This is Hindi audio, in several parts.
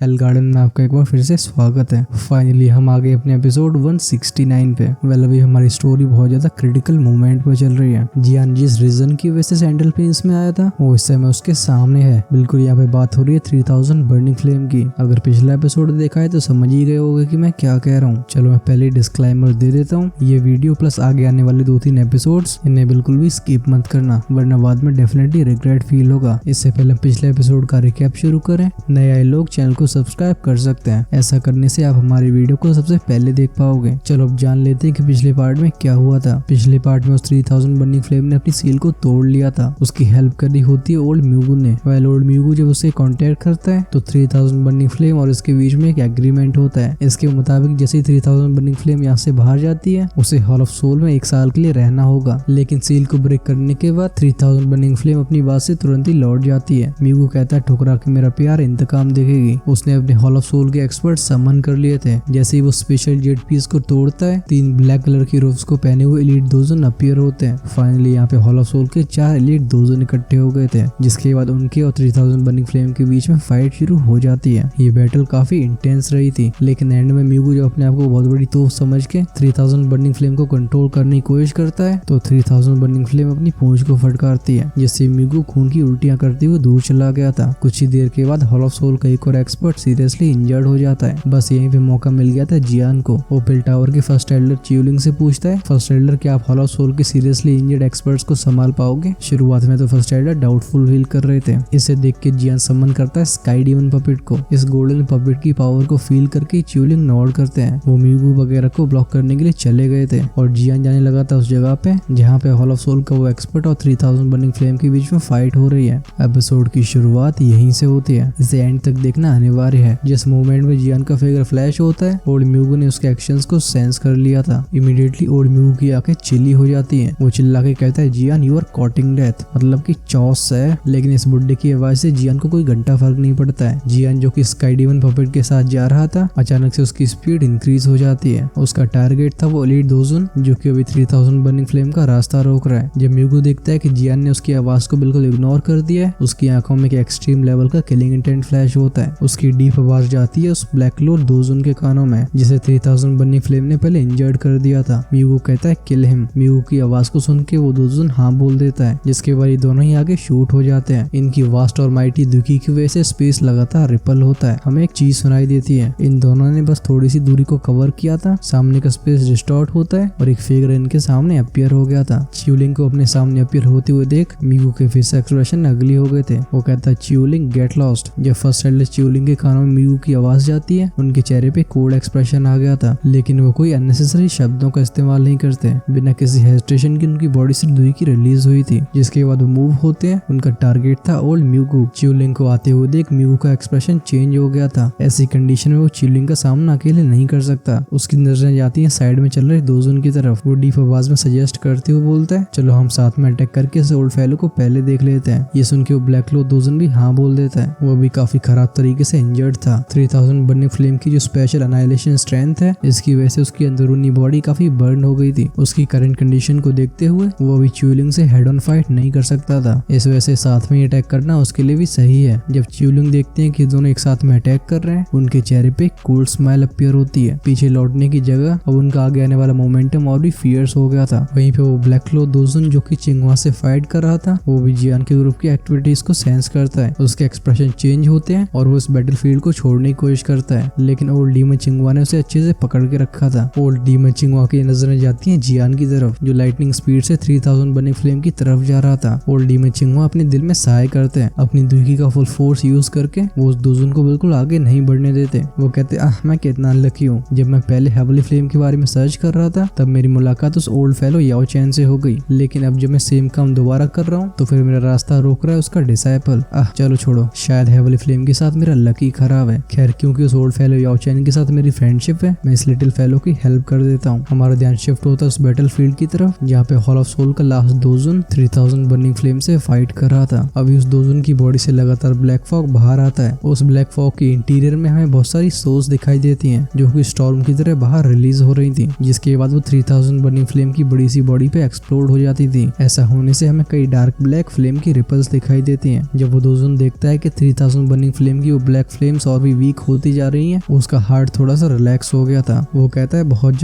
हेल गार्डन में आपका एक बार फिर से स्वागत है। फाइनली हम आ गए अपने एपिसोड 169 पे। अभी हमारी स्टोरी बहुत ज्यादा क्रिटिकल मोमेंट पे चल रही है। जियान जिस रीजन की वजह से सेंट्रल प्लेन्स में आया था वो इस समय उसके सामने है। बिल्कुल यहाँ पे बात हो रही है 3000 बर्निंग फ्लेम की। अगर पिछला एपिसोड देखा है तो समझ ही गए होंगे कि मैं क्या कह रहा हूँ। चलो मैं पहले डिस्क्लेमर दे देता हूँ। ये वीडियो प्लस आगे आने वाले 2-3 एपिसोड्स इन्हें बिल्कुल भी स्किप मत करना, वरना बाद में डेफिनेटली रिग्रेट फील होगा। इससे पहले पिछले एपिसोड का रिकैप शुरू करें। नए आए लोग चैनल को सब्सक्राइब कर सकते हैं। ऐसा करने से आप हमारी वीडियो को सबसे पहले देख पाओगे। चलो अब जान लेते हैं कि पिछले पार्ट में क्या हुआ था। पिछले पार्ट में उस 3000 बर्निंग फ्लेम ने अपनी सील को तोड़ लिया था। उसकी हेल्प करनी होती है ओल्ड म्यूगू ने। वेल ओल्ड म्यूगू जब उससे कांटेक्ट करता है तो 3000 बर्निंग फ्लेम और इसके बीच में एक एग्रीमेंट होता है। इसके मुताबिक जैसे ही 3000 बर्निंग फ्लेम यहाँ से बाहर जाती है उसे हॉल ऑफ सोल में 1 साल के लिए रहना होगा। लेकिन सील को ब्रेक करने के बाद 3000 बर्निंग फ्लेम अपनी बात से तुरंत ही लौट जाती है। म्यूगू कहता है ठुकरा के मेरा प्यार इंतकाम देखेगी। उसने अपने हॉल ऑफ सोल के एक्सपर्ट समन कर लिए थे। जैसे ही वो स्पेशल जेट पीस को तोड़ता है 3 ब्लैक कलर की रोब्स को पहने हुए एलीट दोजन अपीयर होते हैं। फाइनली यहाँ पे हॉल ऑफ सोल के 4 एलीट दोजन इकट्ठे हो गए थे, जिसके बाद उनके और 3000 बर्निंग फ्लेम के बीच में फाइट शुरू हो जाती है। ये बैटल काफी इंटेंस रही थी, लेकिन एंड में म्यूगू जो अपने आप को बहुत बड़ी तोप समझ के 3000 बर्निंग फ्लेम को कंट्रोल करने की कोशिश करता है तो 3000 बर्निंग फ्लेम अपनी पूंछ को फटकारती है, जिससे म्यूगू खून की उल्टियां करते हुए दूर चला गया था। कुछ ही देर के बाद हॉल ऑफ सोल का एक और एक्सपर्ट सीरियसली इंजर्ड हो जाता है। बस यहीं पे मौका मिल गया था जियान को। वो पिल टावर के फर्स्ट एल्डर च्यूलिंग से पूछता है, फर्स्ट एल्डर क्या आप हॉल ऑफ सोल के सीरियसली इंजर्ड एक्सपर्ट्स को संभाल पाओगे? शुरुआत में तो फर्स्ट एल्डर डाउटफुल फील कर रहे थे। इसे देख के जियान समन करता है स्काई डीमन पपेट को। इस गोल्डन पपेट की पावर को फील करके च्यूलिंग नॉड करते हैं। वो म्यूगू वगैरह को ब्लॉक करने के लिए चले गए थे और जियान जाने लगा था उस जगह पे जहाँ पे हॉल ऑफ सोल का वो एक्सपर्ट और 3000 बर्निंग फ्लेम के बीच में फाइट हो रही है। एपिसोड की शुरुआत यहीं से होती है। इसे एंड तक देखना अनिवार्य है। जिस मोमेंट में जियान का फिगर फ्लैश होता है ओल्ड म्यूगू ने उसके एक्शंस को सेंस कर लिया था। इमीडिएटली ओल्ड म्यूगू की आंखें चिल्ली हो जाती हैं। वो चिल्ला के कहता है जियान यू आर कॉटिंग डेथ, मतलब कि चौस है। लेकिन इस बुड्ढे की आवाज से जियान को कोई घंटा फर्क नहीं पड़ता है। जियान जो कि स्काई डीमन पपेट के साथ जा रहा था, अचानक से उसकी स्पीड इंक्रीज हो जाती है। उसका टारगेट था वो एलीट दोजन जो कि अभी 3000 बर्निंग फ्लेम का रास्ता रोक रहा है। जब म्यूगू देखता है कि जियान ने उसकी आवाज को बिल्कुल इग्नोर कर दिया है, उसकी आंखों में एक एक्सट्रीम लेवल का किलिंग इंटेंट फ्लैश होता है। उसकी डीप आवाज जाती है उस ब्लैक लोड दोजन के कानों में, जिसे 3000 बर्निंग फ्लेम ने पहले इंजर्ड कर दिया था। म्यूगू कहता है किल हिम। म्यूगू की आवाज को सुन के वो दोजन हाँ बोल देता है, जिसके बाद ये दोनों ही आगे शूट हो जाते हैं। इनकी वास्ट और माइटी दुखी की वजह से स्पेस लगातार रिपल होता है। हमें एक चीज सुनाई देती है। इन दोनों ने बस थोड़ी सी दूरी को कवर किया था, सामने का स्पेस डिस्टॉर्ट होता है और एक फिगर इनके सामने अपीयर हो गया था। च्यूलिंग को अपने सामने अपीयर होते हुए देख म्यूगू के फेस एक्सप्रेशन अगली हो गए थे। वो कहता है च्यूलिंग गेट लॉस्ट। जब फर्स्ट एल्डर च्यूलिंग के कानों में म्यूगू की आवाज जाती है उनके चेहरे पे कोल्ड एक्सप्रेशन आ गया था, लेकिन वो कोई अननेसेसरी शब्दों का इस्तेमाल नहीं करते। बिना किसी हेजिटेशन की उनकी बॉडी से दुई की रिलीज हुई थी, जिसके बाद वो मूव होते हैं। उनका टारगेट था ओल्ड म्यूगू। च्यूलिंग को आते हुए देख म्यूगू का एक्सप्रेशन चेंज हो गया था। ऐसी कंडीशन में वो च्यूलिंग का सामना अकेले नहीं कर सकता। उसकी नजरें जाती है साइड में चल रहे दोजन की तरफ। वो डीप आवाज में सजेस्ट करते हुए बोलता है चलो हम साथ में अटैक करके इस ओल्ड फेलो को पहले देख लेते हैं। ये सुन के वो ब्लैक लो दोजन भी हाँ बोल देता है। वो भी काफी खराब तरीके से इंजर्ड था। 3000 बर्निंग फ्लेम की जो स्पेशल अनाइलेशन स्ट्रेंथ है, इसकी वजह से उसकी अंदरूनी बॉडी काफी बर्न हो गई थी। उसकी करंट कंडीशन को देखते हुए वो अभी च्यूलिंग से हेड ऑन फाइट नहीं कर सकता था। इस वजह से साथ में अटैक करना उसके लिए भी सही है। जब च्यूलिंग देखते हैं कि दोनों एक साथ में अटैक कर रहे हैं, उनके चेहरे पे कोल्ड स्माइल अपीयर होती है। पीछे लौटने की जगह अब उनका आगे आने वाला मोमेंटम और भी फियर्स हो गया था। वहीं पे वो ब्लैक लो दोजन जो कि चिंगवा से फाइट कर रहा था, वो भी जियान के ग्रुप की एक्टिविटीज को सेंस करता है। उसके एक्सप्रेशन चेंज होते हैं और वो इस बैटलफील्ड को छोड़ने की कोशिश करता है, लेकिन ओल्ड डीमन चिंगवा ने उसे अच्छे से पकड़ के रखा था। ओल्ड डीमन चिंगवा की नजरें जाती हैं जियान की तरफ, जो लाइटनिंग स्पीड से 3000 बर्निंग फ्लेम की तरफ जा रहा था। ओल्ड डीमन चिंगवा अपने दिल में सहाय करते हैं। अपनी दुखी का फुल फोर्स यूज करके वो उस दोजन को बिल्कुल आगे नहीं बढ़ने देते। वो कहते मैं कितना लकी हूँ। जब मैं पहले हेवली फ्लेम के बारे में सर्च कर रहा था तब मेरी मुलाकात उस ओल्ड फेलो याओ चैन से हो गई, लेकिन अब जब मैं सेम काम दोबारा कर रहा हूँ तो फिर मेरा रास्ता रोक रहा है उसका डिसाइपल। चलो छोड़ो, शायद हेवली फ्लेम के साथ मेरा लकी खराब है। खैर क्योंकि उस ओल्ड फेलो याओ चैन के साथ मेरी फ्रेंडशिप है, मैं इस लिटिल फेलो की हेल्प कर देता हूँ। हमारा ध्यान शिफ्ट होता है उस बैटल फील्ड की तरफ जहाँ पे हॉल ऑफ सोल का लास्ट दोजन 3000 बर्निंग फ्लेम से फाइट कर रहा था। अभी उस दोजन की बॉडी से लगातार ब्लैक फॉग बाहर आता है। उस ब्लैक फॉग के इंटीरियर में हमें बहुत सारी सोर्स दिखाई देती हैं जो कि स्टॉर्म की तरह बाहर रिलीज हो रही थी, जिसके बाद वो 3000 बर्निंग फ्लेम की बड़ी सी बॉडी पे एक्सप्लोड हो जाती थी। ऐसा होने से हमें कई डार्क ब्लैक फ्लेम की रिपल्स दिखाई देती हैं। जब वो दोजन देखता है कि 3000 बर्निंग फ्लेम की वो ब्लैक ब्लैक फ्लेम्स और भी वीक होती जा रही हैं, उसका हार्ट थोड़ा सा रिलैक्स हो गया था। वो कहता है बहुत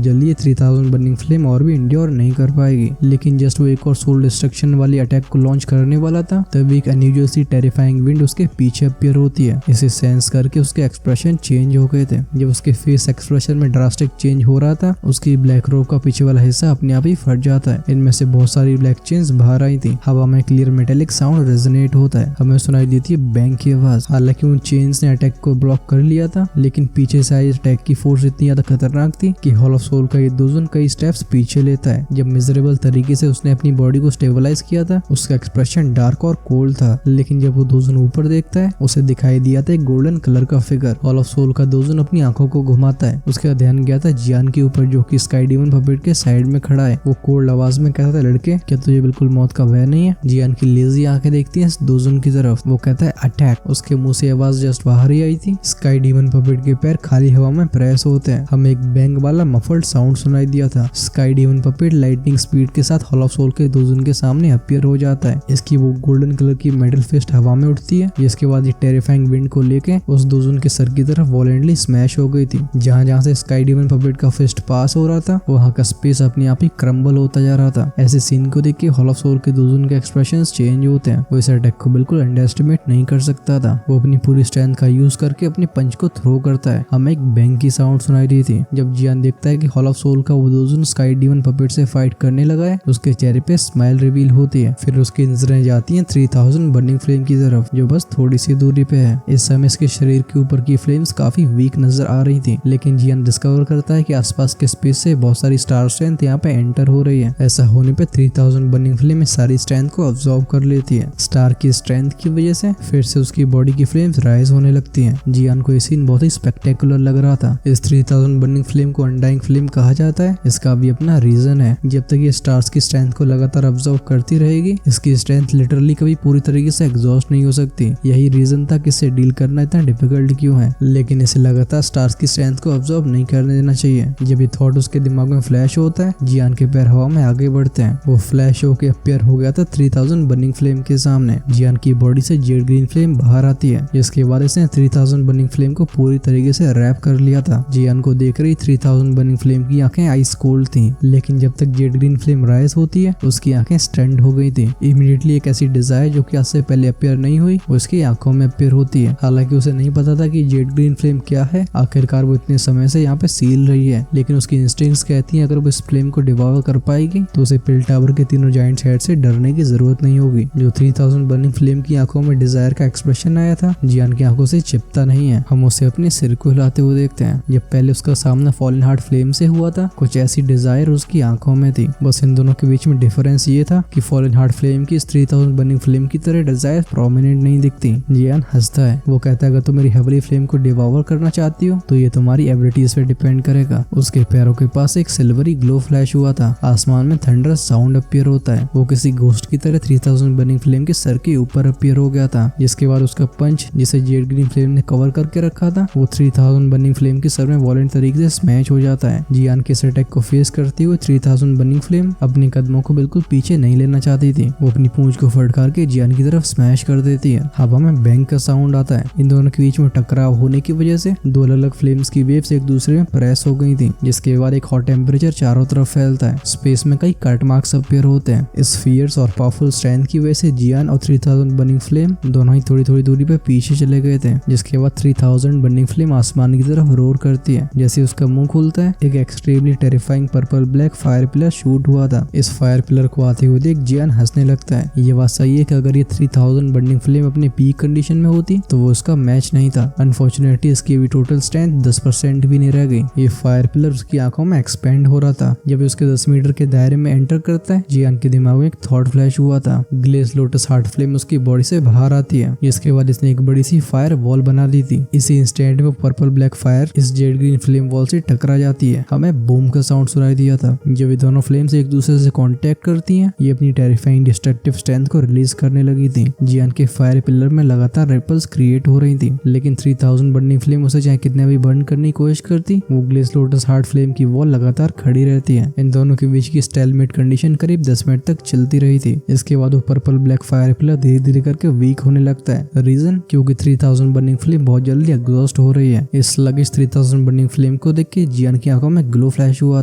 जल्दी ये 3000 बर्निंग फ्लेम और भी इंड्योर नहीं कर पाएगी। लेकिन जस्ट वो एक और सोल डिस्ट्रक्शन वाली अटैक को लॉन्च करने वाला था, तभी एक अनयूजुअल सी टेरिफाइंग विंड उसके पीछे अपीयर होती है। इसे सेंस करके उसके एक्सप्रेशन चेंज हो गए थे। जब उसके फेस एक्सप्रेशन में ड्रास्टिक चेंज हो रहा था, उसकी ब्लैक रोब का पीछे वाला हिस्सा अपने आप ही फट जाता है। इनमें से बहुत सारी ब्लैक चेन्स बाहर आई थी। हवा में क्लियर मेटेलिक साउंड रेजोनेट होता है। हमें सुनाई देती है बैंग की आवाज। हालांकि उन चेन्स ने अटैक को ब्लॉक कर लिया था, लेकिन पीछे से आई अटैक की फोर्स इतनी ज्यादा खतरनाक थी कि हॉल ऑफ सोल का ये दोजन कई स्टेप्स पीछे लेता है। जब मिजरेबल तरीके से उसने अपनी बॉडी को स्टेबलाइज किया था, उसका एक्सप्रेशन डार्क और कोल्ड था। लेकिन जब वो दोजन ऊपर देखता है, उसे दिखाई दिया था एक गोल्डन कलर का फिगर। हॉल ऑफ सोल का दोजन अपनी आंखों को घुमाता है। उसका ध्यान गया था जियान के ऊपर, जो कि स्काई डीमन पपेट के साइड में खड़ा है। वो कोल्ड आवाज में कहता था, लड़के क्या तुझे बिल्कुल मौत का भय नहीं है? जियान की लेजी आंखें देखती हैं इस दोजन की तरफ। वो कहता है अटैक। उसके मुंह से आवाज जस्ट बाहर ही आई थी। स्काई डीमन पपेट के पैर खाली हवा में प्रेस होते हैं। हमें एक बैंग वाला मफल्ड साउंड सुनाई दिया था। Sky demon puppet lightning speed के साथ हॉल ऑफ सोल के दोजन के सामने अपीयर हो जाता है। इसकी वो गोल्डन कलर की मेटल फिस्ट हवा में उठती है, जिसके बाद ये टेरिफाइंग विंड को लेके उस दोजन के सर की तरफ वॉलेंटली स्मैश हो गई थी। जहां से स्काई डीमन पपेट का फिस्ट पास हो रहा था, वहां का स्पेस अपने आप ही क्रम्बल होता जा रहा था। ऐसे सीन को देख के हॉल ऑफ सोल के दोजन के एक्सप्रेशंस चेंज होते हैं। वो इस अटैक को बिल्कुल अंडरएस्टिमेट नहीं कर सकता था। वो अपनी पूरी स्ट्रेंथ का यूज करके अपने पंच को थ्रो करता है। हमें एक बैंग की साउंड सुनाई दी थी। जब जियान देखता है कि हॉल ऑफ सोल का वो दोजन स्काई डीमन पपेट से फाइट करने लगा है, उसके चेहरे पे स्माइल रिवील होती है। फिर उसकी नजरें जाती हैं 3000 बर्निंग फ्लेम की तरफ, जो बस थोड़ी सी दूरी पे है। इस समय इसके शरीर के ऊपर की फ्लेम्स काफी वीक नजर आ रही थी, लेकिन जियान डिस्कवर करता है कि आसपास के स्पेस से बहुत सारी स्टार स्ट्रेंथ यहाँ पे एंटर हो रही है। ऐसा होने पे 3000 बर्निंग फ्लेम इस सारी स्ट्रेंथ को अब्सॉर्ब कर लेती है। स्टार की स्ट्रेंथ की वजह से फिर से उसकी बॉडी की फ्लेम्स राइज होने लगती हैं। जियान को ये सीन बहुत ही स्पेक्टेकुलर लग रहा था। इस 3000 बर्निंग फ्लेम को अनडाइंग फ्लेम कहा जाता है। इसका भी अपना रीजन है। जब तक ये स्टार्स की स्ट्रेंथ को लगातार अब्सॉर्ब करती रहेगी, इसकी स्ट्रेंथ लिटरली कभी पूरी तरीके से एग्जॉस्ट नहीं हो सकती। यही रीजन था कि इसे डील करना इतना डिफिकल्ट क्यों है। लेकिन इसे लगातार स्टार्स की स्ट्रेंथ को अब्सॉर्ब नहीं करने देना चाहिए। जब ये थॉट उसके दिमाग में फ्लैश होता है, जियान के पैर हवा में आगे बढ़ते हैं। वो फ्लैश होके अपीयर हो गया था 3000 बर्निंग फ्लेम के सामने। जियान की बॉडी से जेड ग्रीन फ्लेम बाहर आती है, जिसके बाद इसने 3000 बर्निंग फ्लेम को पूरी तरीके से रैप कर लिया था। जियान को देख रही 3000 बर्निंग फ्लेम की आंखें आइस कोल्ड थी, लेकिन जब तक जेड ग्रीन फ्लेम राइज होती है, उसकी आंखें स्टैंड हो गई थी। इमीडिएटली एक ऐसी डिजायर जो कि आज से पहले अपीयर नहीं हुई, उसकी आंखों में अपीयर होती है। हालांकि उसे नहीं पता था कि जेड ग्रीन फ्लेम क्या है। आखिरकार वो इतने समय से यहाँ पे सील रही है, लेकिन उसकी इंस्टिंक्ट्स कहती हैं अगर वो इस फ्लेम को डिवॉर कर पाएगी तो उसे पिल टावर के तीनों जायंट्स हेड से डरने की जरूरत नहीं होगी। जो 3000 बर्निंग फ्लेम की आंखों में डिजायर का एक्सप्रेशन आया था, जियान की आंखों से चिपता नहीं है। हम उसे अपने सिर को हिलाते हुए देखते हैं। जब पहले उसका सामना फॉलन हार्ट फ्लेम से हुआ था, कुछ ऐसी डिजायर उसकी आंखों में थी। बस इन दोनों के बीच में डिफरेंस ये था कि फॉलन हार्ट फ्लेम की इस 3000 बर्निंग फ्लेम की तरह डिजायर प्रोमिनेंट नहीं दिखती। जियान हंसता है। वो कहता है अगर तुम मेरी हेवली फ्लेम को डिवॉर करना चाहती हो तो ये तुम्हारी एबिलिटीज पे डिपेंड करेगा। उसके पैरों के पास एक सिल्वरी ग्लो फ्लैश हुआ था। आसमान में थंडर साउंड अपीयर होता है। वो किसी घोस्ट की तरह 3000 बर्निंग फ्लेम के सर के ऊपर अपीयर हो गया था, जिसके बाद उसका पंच जिसे जेड ग्रीन फ्लेम ने कवर करके रखा था, वो 3000 बर्निंग फ्लेम के सर में वॉलेंट तरीके से स्मैश हो जाता है। जियान के इस अटैक को फेस करते हुए 3000 बर्निंग फ्लेम अपने कदमों को बिल्कुल पीछे नहीं लेना चाहती थी। वो अपनी पूंछ को फटकार के जियान की तरफ स्मैश कर देती है। हवा में बैंग का साउंड आता है। इन दोनों के बीच में टकराव होने की वजह से दो अलग अलग फ्लेम्स की वेव्स एक दूसरे में प्रेस हो गई थी, जिसके बाद एक हॉट टेम्परेचर चारों तरफ फैलता है। स्पेस में कई कट मार्क्स अपीयर होते हैं। इस फियर्स और पावरफुल स्ट्रेंथ की वजह से जियान और 3000 बर्निंग फ्लेम दोनों ही थोड़ी थोड़ी दूरी पे पीछे चले गए थे, जिसके बाद 3000 बर्निंग फ्लेम आसमान की तरफ रोर करती है। जैसे उसका मुंह खुलता है, एक extremely terrifying purple black fire pillar shoot हुआ था। इस फायर पिलर को आते हुए देख जियान हंसने लगता है। ये बात सही है कि अगर ये 3000 बर्निंग फ्लेम अपने पीक कंडीशन में होती तो वो उसका मैच नहीं था। अनफॉर्चुनेटली इसकी भी टोटल स्ट्रेंथ 10% भी नहीं रह गई। ये फायर पिलर उसकी आंखों में एक्सपेंड हो रहा था। जब उसके 10 मीटर के दायरे में एंटर करता है, जियान के दिमाग में एक थॉट फ्लैश हुआ था। ग्लेज लोटस हार्ट फ्लेम उसकी बॉडी से बाहर आती है, जिसके बाद इसने एक बड़ी सी फायर वॉल बना दी थी। इसी इंस्टेंट में पर्पल ब्लैक फायर इस जेड ग्रीन फ्लेम वॉल से टकरा जाती है। हमें बूम का साउंड सुनाई दिया था। जब ये दोनों फ्लेम्स एक दूसरे से कांटेक्ट करती हैं, ये अपनी टेरिफाइंग डिस्ट्रक्टिव स्ट्रेंथ को रिलीज करने लगी थी। जियान के फायर पिलर में लगातार रिपल्स क्रिएट हो रही थी, लेकिन 3000 बर्निंग फ्लेम उसे चाहे कितने भी बर्न करने की कोशिश करती, वो ग्लेज लोटस हार्ट फ्लेम की वॉल लगातार खड़ी रहती है। इन दोनों के बीच की स्टेलमेट कंडीशन करीब 10 मिनट तक चलती रही थी। इसके बाद वो पर्पल ब्लैक फायर पिलर धीरे धीरे करके वीक होने लगता है। रीजन क्योंकि 3000 बर्निंग फ्लेम बहुत जल्दी एग्जॉस्ट हो रही है। इस स्लगिश 3000 बर्निंग फ्लेम को देख के जियान की आंखों में ग्लो फ्लैश हुआ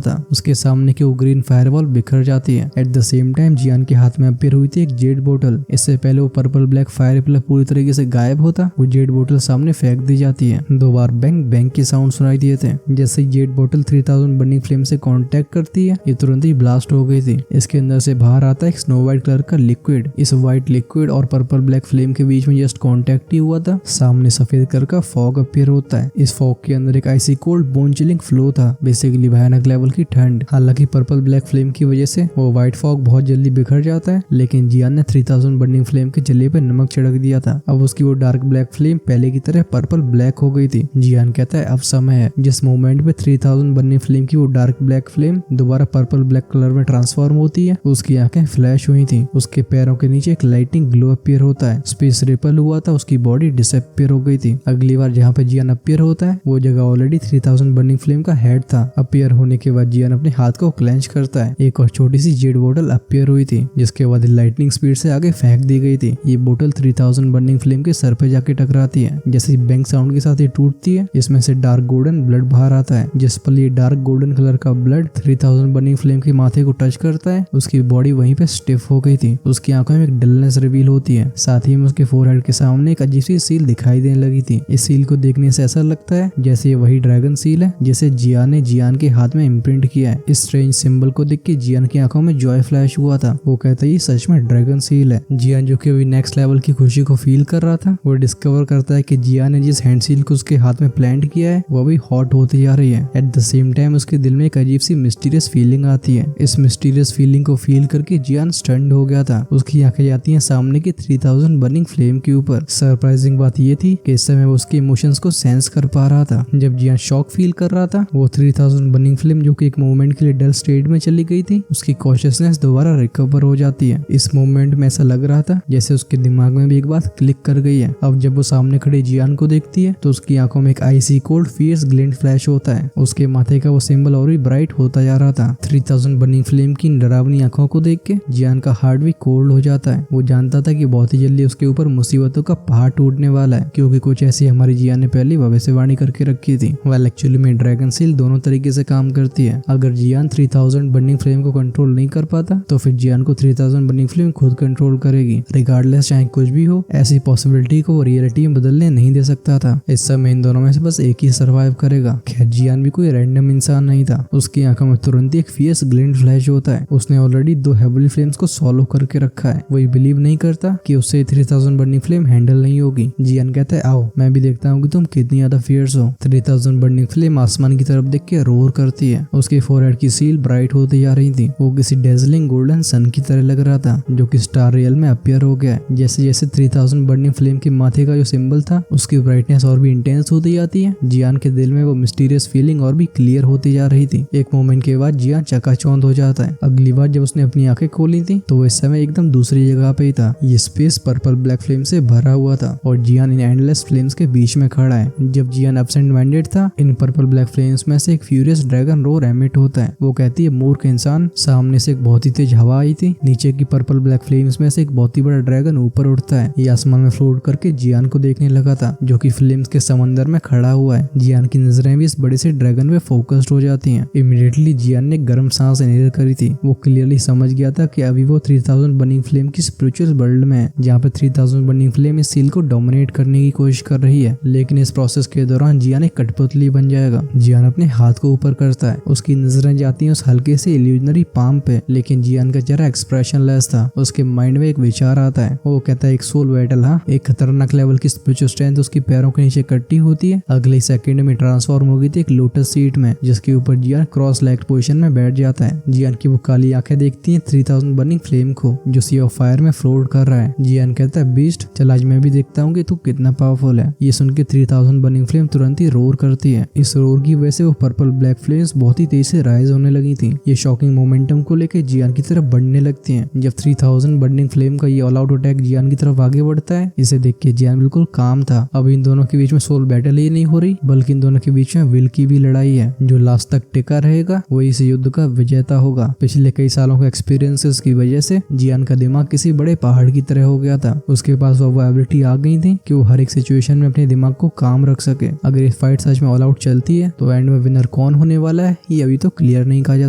था। उसके सामने की वो ग्रीन फायरवॉल बिखर जाती है। एट द सेम टाइम जियान के हाथ में अपीयर हुई थी एक जेड बोतल। इससे पहले वो पर्पल ब्लैक फायर प्लग पूरी तरीके से गायब होता, वो जेड बोतल सामने फेंक दी जाती है। 2 बार बैंग बैंग के साउंड सुनाई दिए थे। जैसे ही जेड बोतल 3000 बर्निंग फ्लेम से कांटेक्ट करती है, ये तुरंत ही ब्लास्ट हो गई थी। इसके अंदर से बाहर आता है एक स्नो व्हाइट कलर का लिक्विड। इस व्हाइट लिक्विड और पर्पल ब्लैक फ्लेम के बीच में जस्ट कांटेक्ट ही हुआ था, सामने सफेद कलर का फॉग अपीयर होता है। इस फॉग के अंदर एक आइसी कोल्ड बोन चिलिंग फ्लो था, बेसिकली भयानक लेवल की ठंड। हालांकि पर्पल ब्लैक फ्लेम की वजह से वो व्हाइट फॉग बहुत जल्दी बिखर जाता है, लेकिन जियान ने 3000 बर्निंग फ्लेम के जले पे नमक छिड़क दिया था। अब उसकी वो डार्क ब्लैक फ्लेम पहले की तरह पर्पल ब्लैक हो गई थी। जियान कहता है अब समय है। जिस मोमेंट पे 3000 बर्निंग फ्लेम की वो डार्क ब्लैक फ्लेम दोबारा पर्पल ब्लैक कलर में ट्रांसफॉर्म होती है, उसकी आंखें फ्लैश हुई थी। उसके पैरों के नीचे एक लाइटिंग ग्लो अपीयर होता है। स्पेस रिपल हुआ था, उसकी बॉडी डिसअपीयर हो गई थी। अगली बार जहाँ पे जियान अपीयर होता है, वो जगह ऑलरेडी 3000 बर्निंग फ्लेम का हेड था। अपीयर होने के बाद जियान अपने हाथ को क्लेंच करता है। एक और छोटी सी जेड बोतल अपीयर हुई थी, जिसके बाद लाइटनिंग स्पीड से आगे फेंक दी गई थी। ये बोतल 3000 बर्निंग फ्लेम के सर पे जाके टकराती है। जैसे बैंग साउंड के साथ ये टूटती है, इसमें से डार्क गोल्डन ब्लड बाहर आता है। जिस पल ये डार्क गोल्डन कलर का ब्लड 3000 बर्निंग फ्लेम के माथे को टच करता है, उसकी बॉडी वहीं पे स्टिफ हो गई थी। उसकी आंखों में एक डलनेस रिवील होती है। साथ ही में उसके फोरहेड के सामने एक अजीब सी सील दिखाई देने लगी थी। इस सील को देखने से ऐसा लगता है जैसे ये वही ड्रैगन सील है जिसे जियान ने जियान के हाथ में इम्प्रिंट किया है। इस स्ट्रेंज सिंबल को देख के जियान की आंखों में जॉय फ्लैश हुआ था। वो कहता है ये सच में ड्रैगन सील है। जियान जो कि अभी नेक्स्ट लेवल की खुशी को फील कर रहा था, वो डिस्कवर करता है कि जियान ने जिस हैंड सील को उसके हाथ में प्लांट किया है, वो भी हॉट होती जा रही है। एट द सेम टाइम उसके दिल में एक अजीब सी मिस्टीरियस फीलिंग आती है। इस मिस्टीरियस फीलिंग को फील करके जियान स्टन्ड हो गया था। उसकी आंखें जाती हैं सामने की 3000 बर्निंग फ्लेम के ऊपर। सरप्राइजिंग बात ये थी कि इस समय वो उसके इमोशंस को सेंस कर पा रहा था। जब जियान शॉक फील कर रहा था, वो 3000 बर्निंग फ्लेम जो कि एक मोमेंट के लिए डल स्टेट में चली गई थी, उसकी कॉन्शियसनेस दोबारा रिकवर हो जाती है। इस मोमेंट में ऐसा लग रहा था जैसे उसके दिमाग में भी एक बात क्लिक कर गई है। अब जब वो सामने खड़े जियान को देखती है, तो उसकी आंखों में एक आइसी कोल्ड फियर्स ग्लिंट फ्लैश होता है। उसके माथे का वो सिंबल और भी ब्राइट होता जा रहा था। 3000 बर्निंग फ्लेम की डरावनी आंखों को देख के जियान का हार्ट भी कोल्ड हो जाता है। वो जानता था कि बहुत ही जल्दी उसके ऊपर मुसीबतों का पहाड़ टूटने वाला है, क्योंकि कुछ ऐसी हमारी जियान ने पहले भविष्यवाणी करके रखी थी। वेल एक्चुअली में ड्रैगन सील दोनों तरीके से काम करती है। अगर जियान 3000 बर्निंग फ्लेम को कंट्रोल नहीं कर पाता, तो फिर जियान को 3000 बर्निंग फ्लेम खुद कंट्रोल करेगी। रिगार्डलेस चाहे कुछ भी हो, ऐसी पॉसिबिलिटी को वो रियलिटी में बदलने नहीं दे सकता था। इस समय इन दोनों में से बस एक ही सर्वाइव करेगा। खैर जियान भी कोई रैंडम इंसान नहीं था। उसकी आंखों में तुरंत एक फियर्स ग्लिंट फ्लैश होता है। उसने ऑलरेडी 2 हेवली फ्लेम्स को सॉल्व करके रखा है। वो बिलीव नहीं करता कि उससे 3000 बर्निंग फ्लेम हैंडल नहीं होगी। जियान कहता है आओ मैं भी देखता हूँ कि तुम कितनी ज्यादा फियर्स हो। 3000 बर्निंग फ्लेम आसमान की तरफ देख के रोर करती है। उसके फोरहेड की सील ब्राइट होती जा रही थी। वो किसी डेजलिंग गोल्डन सन की तरह लग रहा था, जो कि स्टार रियल में अपीयर हो गया है। जैसे जैसे 3000 बर्निंग फ्लेम के माथे का जो सिंबल था, उसकी ब्राइटनेस और भी इंटेंस होती जाती है। जियान के दिल में वो मिस्टीरियस फीलिंग और भी क्लियर होती जा रही थी। एक मोमेंट के बाद जियान चकाचौंध हो जाता है। अगली बार जब उसने अपनी आंखें खोली थी, तो वो इस समय एकदम दूसरी जगह पे ही था। ये स्पेस पर्पल ब्लैक फ्लेम से भरा हुआ था और जियान इन एंडलेस फ्लेम्स के बीच में खड़ा है। जब जियान एब्सेंट माइंडेड था, इन पर्पल ब्लैक फ्लेम्स में से एक फ्यूरियस ड्रैगन रोर एमिट होता है। वो कहती है मूर्ख इंसान। सामने से एक बहुत ही तेज हवा आई थी। नीचे की पर्पल ब्लैक फ्लेम्स में से एक बहुत ही बड़ा ड्रैगन ऊपर उठता है। ये आसमान में फ्लोट करके जियान को देखने लगा था, जो कि फ्लेम्स के समंदर में खड़ा हुआ है। जियान की नजरें भी इस बड़े से ड्रैगन पे फोकस्ड हो जाती हैं। इमीडिएटली जियान ने गर्म सांस इनहेल करी थी। वो क्लियरली समझ गया था कि अभी वो 3000 बर्निंग फ्लेम की स्पिरिचुअल वर्ल्ड में है, जहाँ पे 3000 बर्निंग फ्लेम इस सील को डोमिनेट करने की कोशिश कर रही है। लेकिन इस प्रोसेस के दौरान जियान एक कठपुतली बन जाएगा। जियान अपने हाथ को ऊपर करता है। उसकी नजरें जाती हैं उस हल्के से इल्यूजनरी पाम पे, लेकिन जियान का चेहरा एक्सप्रेशनलेस था। उसके माइंड में एक विचार आता है। वो कहता है एक सोल बैटल। हाँ, एक खतरनाक लेवल की स्पिरिचुअल स्ट्रेंथ उसकी पैरों के नीचे इकट्ठी होती है। अगले सेकंड में ट्रांसफॉर्म हो गई थी एक लोटस सीट में, जिसके ऊपर जियान क्रॉस लेग्ड पोजीशन में बैठ जाता है। जियान की वो काली आंखें देखती हैं 3000 बर्निंग फ्लेम को, जो सी ऑफ फायर में फ्लोट कर रहा है। जियान कहता है बीस्ट, चल आज मैं भी देखता हूँ कि तू कितना पावरफुल है। ये सुन के 3000 बर्निंग फ्लेम तुरंत ही रोर करती है। इस रोर की वजह से वो पर्पल ब्लैक फ्लेम्स बहुत ही तेज से राइज होने लगी थी। ये शॉकिंग मोमेंटम को लेकर जियान की तरफ बढ़ने लगती हैं। जब 3000 बर्निंग फ्लेम का ये ऑल आउट अटैक जियान की तरफ आगे बढ़ता है, इसे देख के जियान बिल्कुल काम था। अब इन दोनों के बीच में सोल बैटल ही नहीं हो रही, बल्कि इन दोनों के बीच में विल की भी लड़ाई है। जो लास्ट तक टिका रहेगा वही इस युद्ध का विजेता होगा। पिछले कई सालों के एक्सपीरियंसेस की वजह से जियान का दिमाग किसी बड़े पहाड़ की तरह हो गया था। उसके पास वो एबिलिटी आ गई थी थी कि वो हर एक सिचुएशन में अपने दिमाग को काम रख सके। अगर ये फाइट सच में ऑल आउट चलती है तो एंड में विनर कौन होने वाला है ये अभी तो क्लियर नहीं कहा जा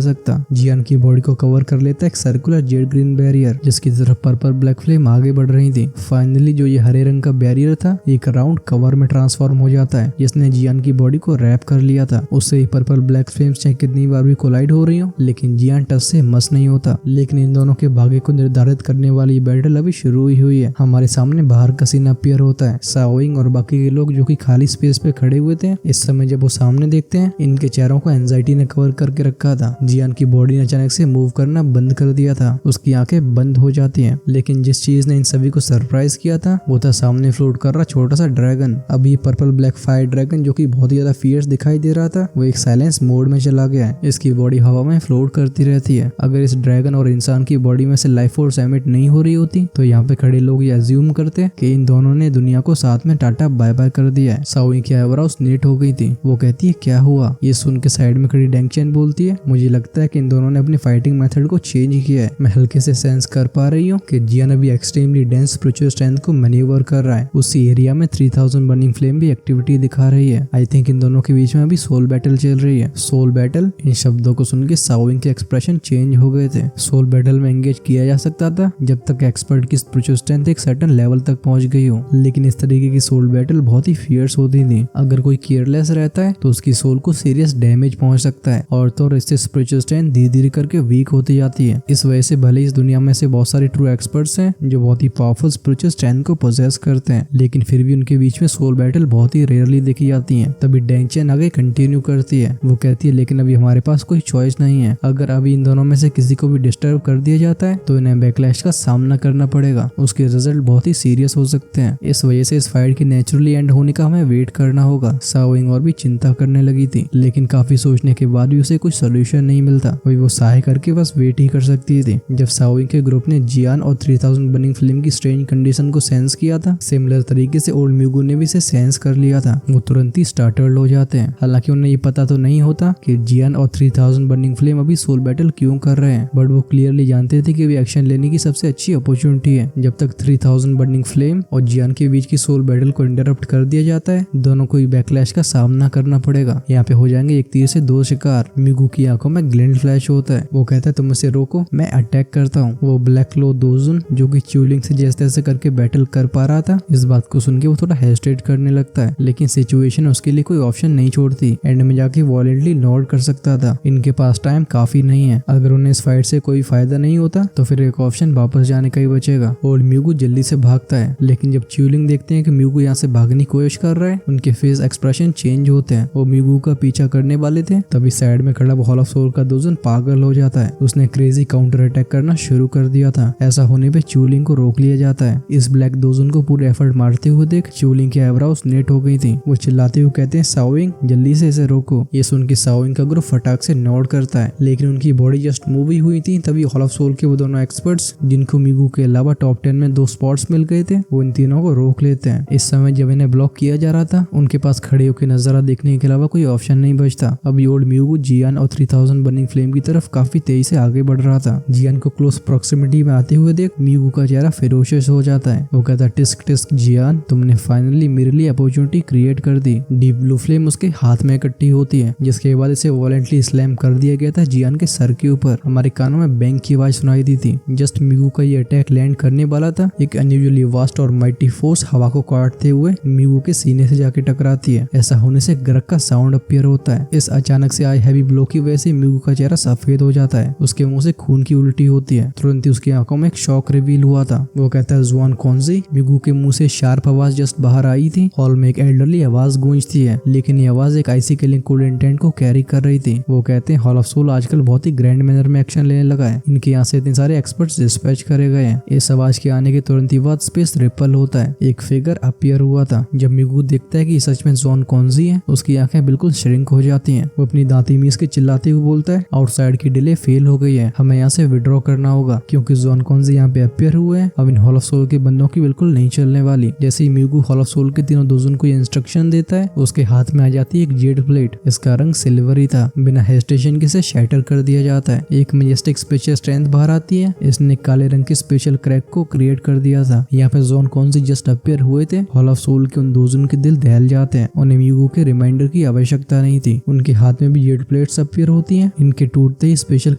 सकता। जियान की बॉडी को कवर कर लेता है एक सर्कुलर जेड ग्रीन बैरियर, जिसकी तरफ पर्पल ब्लैक फ्लेम आगे बढ़ रही थी। फाइनली जो ये हरे रंग का बैरियर था एक राउंड कवर में ट्रांसफॉर्म हो जाता है, जिसने जियान की बॉडी को रैप कर लिया था। उससे ही पर्पल ब्लैक फ्लेम्स चाहे कितनी बार भी कोलाइड हो रही हो, लेकिन जियान टच से मस नहीं होता। लेकिन इन दोनों के भाग्य को निर्धारित करने वाली बैटल अभी शुरू ही हुई है। हमारे सामने बाहर का सीन अपीयर होता है। शाओइंग और बाकी के लोग जो कि खाली स्पेस पे खड़े हुए थे, इस समय जब वो सामने देखते हैं इनके चेहरों को एंजाइटी ने कवर करके रखा था। जियान की बॉडी ने अचानक से मूव करना बंद कर दिया था, उसकी आंखें बंद हो जाती हैं। लेकिन जिस चीज ने इन सभी को सरप्राइज किया था वो था सामने फ्लोट कर रहा छोटा सा ड्रैगन। अब ये पर्पल ब्लैक फायर ड्रैगन जो कि बहुत ही ज्यादा फियर्स दिखाई दे रहा था, वो एक साइलेंस मोड में चला गया है। इसकी बॉडी हवा में फ्लोट करती रहती है। अगर इस ड्रैगन और इंसान की बॉडी में से लाइफ फोर्स एमिट नहीं हो रही होती तो यहाँ पे खड़े लोग ये अज्यूम करते कि इन दोनों ने दुनिया को साथ में टाटा बाय बाय कर दिया है। शाओइंग की आईब्रोज नेट हो गई थी। वो कहती है क्या हुआ? ये सुन के साइड में खड़ी डेंग चेन बोलती है मुझे लगता है कि इन दोनों ने अपनी फाइटिंग मेथड को चेंज किया है। मैं हल्के से सेंस कर पा रही हूँ कि जियान अभी एक्सट्रीमली डेंस स्पिरिचुअल स्ट्रेंथ को मैन्यूवर कर रहा है। उसी एरिया में 3000 बर्निंग फ्लेम भी एक्टिविटी दिखा रही है। आई थिंक इन दोनों के बीच में अभी सोल बैटल चल रही है। सोल बैटल, इन शब्दों को सुन के शाओइंग के एक्सप्रेशन चेंज हो गए थे। सोल बैटल में एंगेज किया जा सकता था जब तक एक्सपर्ट की स्पिरिचुअल स्ट्रेंथ एक सर्टेन लेवल तक पहुंच गई हो, लेकिन इस तरीके की सोल बैटल बहुत ही फियर्स होती थी। अगर कोई केयरलेस रहता है तो उसकी सोल को सीरियस डैमेज पहुंच सकता है और तो इससे स्पिरिचुअल स्ट्रेंथ धीरे धीरे करके वीक होती जाती है। इस वजह से भले इस दुनिया में से बहुत सारे ट्रू एक्सपर्ट्स हैं जो बहुत ही पावरफुल स्पिरिचुअल स्ट्रेंथ को पोजेस करते हैं, लेकिन फिर भी उनके बीच में सोल बैटल बहुत ही रेयरली देखी जाती है। तभी डेंग चेन आगे कंटिन्यू करती है। वो कहती है लेकिन अभी हमारे पास कोई चॉइस नहीं है। अगर अभी इन दोनों में से किसी को भी डिस्टर्ब कर दिया जाता है तो इन्हें बैकलैश का सामना करना पड़ेगा। उसके रिजल्ट बहुत ही सीरियस हो सकते हैं। इस वजह से इस फाइट की नेचुरली एंड होने का हमें वेट करना होगा। शाओइंग और भी चिंता करने लगी थी, लेकिन काफी सोचने के बाद भी उसे कुछ सोल्यूशन नहीं मिलता। अभी वो सहाय करके बस वेट ही कर सकती थी। जब शाओइंग के ग्रुप ने जियान और 3000 बर्निंग फ्लेम की स्ट्रेंज कंडीशन को सेंस किया था, सिमिलर तरीके से ओल्ड म्यूगू ने भी इसे सेंस कर लिया था। वो तुरंत ही स्टार्टर्ड हो जाते हैं। हालांकि उन्हें ये पता तो नहीं होता कि जियान और 3000 बर्निंग फ्लेम अभी सोल बैटल क्यों कर रहे हैं, बट वो क्लियरली जानते थे कि वे एक्शन लेने की सबसे अच्छी अपॉर्चुनिटी है। जब तक 3000 बर्निंग फ्लेम और जियान के बीच की सोल बैटल को इंटरप्ट कर दिया जाता है, दोनों को बैकलैश का सामना करना पड़ेगा। यहाँ पे हो जाएंगे एक तीर से दो शिकार। म्यूगू की आंखों में ग्लिंड फ्लैश होता है। वो कहता है तुम मुझे रोको, मैं अटैक करता हूँ। वो ब्लैक क्लो दोजुन जो कि च्यूलिंग से जैसे तैसे करके बैटल कर पा रहा था, इस बात को सुन के वो थोड़ा हेजिटेट करने लगता है, लेकिन सिचुएशन उसके लिए कोई ऑप्शन नहीं छोड़ती। एंड में जाके वॉलेंटली नॉड कर सकता था। इनके पास टाइम काफी नहीं है। अगर उन्हें इस फाइट से कोई फायदा नहीं होता तो फिर एक ऑप्शन वापस जाने का ही बचेगा। और म्यूगू जल्दी से भागता है, लेकिन जब च्यूलिंग देखते हैं कि म्यूगू यहाँ से भागने की कोशिश कर रहा है, उनके फेस एक्सप्रेशन चेंज होते हैं। वो म्यूगू का पीछा करने वाले थे, तभी साइड में खड़ा हॉल ऑफ सोल का दोजन पागल हो जाता है। उसने क्रेजी काउंटर अटैक करना शुरू कर दिया था। ऐसा होने पे च्यूलिंग को रोक लिया जाता है। इस ब्लैक दोजन को पूरे एफर्ट मारते हुए देख च्यूलिंग की आईब्रोज नेट हो गई थी। वो चिल्लाते हुए कहते हैं शाओइंग जल्दी से इसे रोको। ये सुन के शाओइंग का ग्रुप फटाक से नॉड करता है, लेकिन उनकी बॉडी जस्ट मूव ही हुई थी तभी हॉल ऑफ सोल के वो दोनों एक्सपर्ट्स, जिनको म्यूगू के अलावा टॉप 10 में 2 स्पॉट्स मिल गए थे, वो इन तीनों को रोक लेते हैं। इस समय जब इन्हें ब्लॉक किया जा रहा था, उनके पास खड़े होकर नजारा देखने के अलावा कोई ऑप्शन नहीं बचता। अभी ओल्ड म्यूगू जियान और 3000 बर्निंग फ्लेम की तरफ काफी तेजी से आगे बढ़ रहा था। जियान को क्लोज प्रॉक्सिमिटी में आते हुए देख म्यूगू का चेहरा फेरोशियस हो जाता है। वो कहता है टिस्क टिस्क जियान, तुमने फाइनली मेरे लिए अपॉर्चुनिटी क्रिएट कर दी। डीप ब्लू फ्लेम उसके हाथ में इकट्ठी होती है, जिसके बाद इसे वॉलेंटली स्लैम कर दिया गया था जियान के सर के ऊपर। हमारे कानों में बैंग की आवाज सुनाई दी थी। जस्ट म्यूगू का ये अटैक लैंड करने वाला था, एक अनयूजुअली वास्ट और माइटी फोर्स हवा को काटते हुए म्यूगू के सीने से जाके टकराती है। ऐसा होने से गरक का साउंड अपीयर होता है। इस अचानक से आए हैवी ब्लो की वजह से म्यूगू का चेहरा सफेद हो जाता है। उसके मुंह से खून की उल्टी होती है। तुरंत ही उसकी आंखों में एक शॉक रिवील हुआ था। वो कहता है जुआन कौनजी। म्यूगू के मुंह से शार्प आवाज जस्ट बाहर आई थी। हॉल में एक एल्डरली आवाज गूंजती है, लेकिन ये आवाज एक आईसी किलिंग कोड इंटेंट को कैरी कर रही थी। वो कहते हैं हॉल ऑफ सोल आजकल बहुत ही ग्रैंड मैनर में एक्शन लेने लगा है। इनके यहाँ से इतने सारे एक्सपर्ट्स डिस्पैच करे गए हैं। इस आवाज के आने के तुरंत ही बाद स्पेस रिपल होता है। एक फिगर अपीयर हुआ था। जब म्यूगू देखता है कि सच में जुआन कौनजी है, उसकी आंखें बिल्कुल श्रिंक हो जाती हैं। वो अपनी दांती मीस के चिल्लाते हुए बोलता है आउटसाइड की डिले फेल हो गई है, हमें यहाँ से विड्रॉ करना होगा क्योंकि जुआन कौनजी यहाँ पे अपीयर हुए हैं। अब इन हॉल ऑफ सोल के बंदों की बिल्कुल नहीं चलने वाली। जैसे ही म्यूगू हॉल ऑफ सोल के तीनों दोजन को इंस्ट्रक्शन देता है, उसके हाथ में आ जाती है एक जेड प्लेट। इसका रंग सिल्वरी था। बिना हेजिटेशन के इसे शैटर कर दिया जाता है। एक मेजेस्टिक स्पेशल स्ट्रेंथ बाहर आती है। इसने काले रंग के स्पेशल क्रैक को क्रिएट कर दिया था। यहाँ पे जुआन कौनजी जस्ट अपीयर हुए थे, हॉल ऑफ सोल के उन दोजन के दिल दहल जाते हैं। उन्हें यूगो के रिमाइंडर की आवश्यकता नहीं थी। उनके हाथ में भी जेट प्लेट्स अपीयर होती हैं। इनके टूटते ही स्पेशल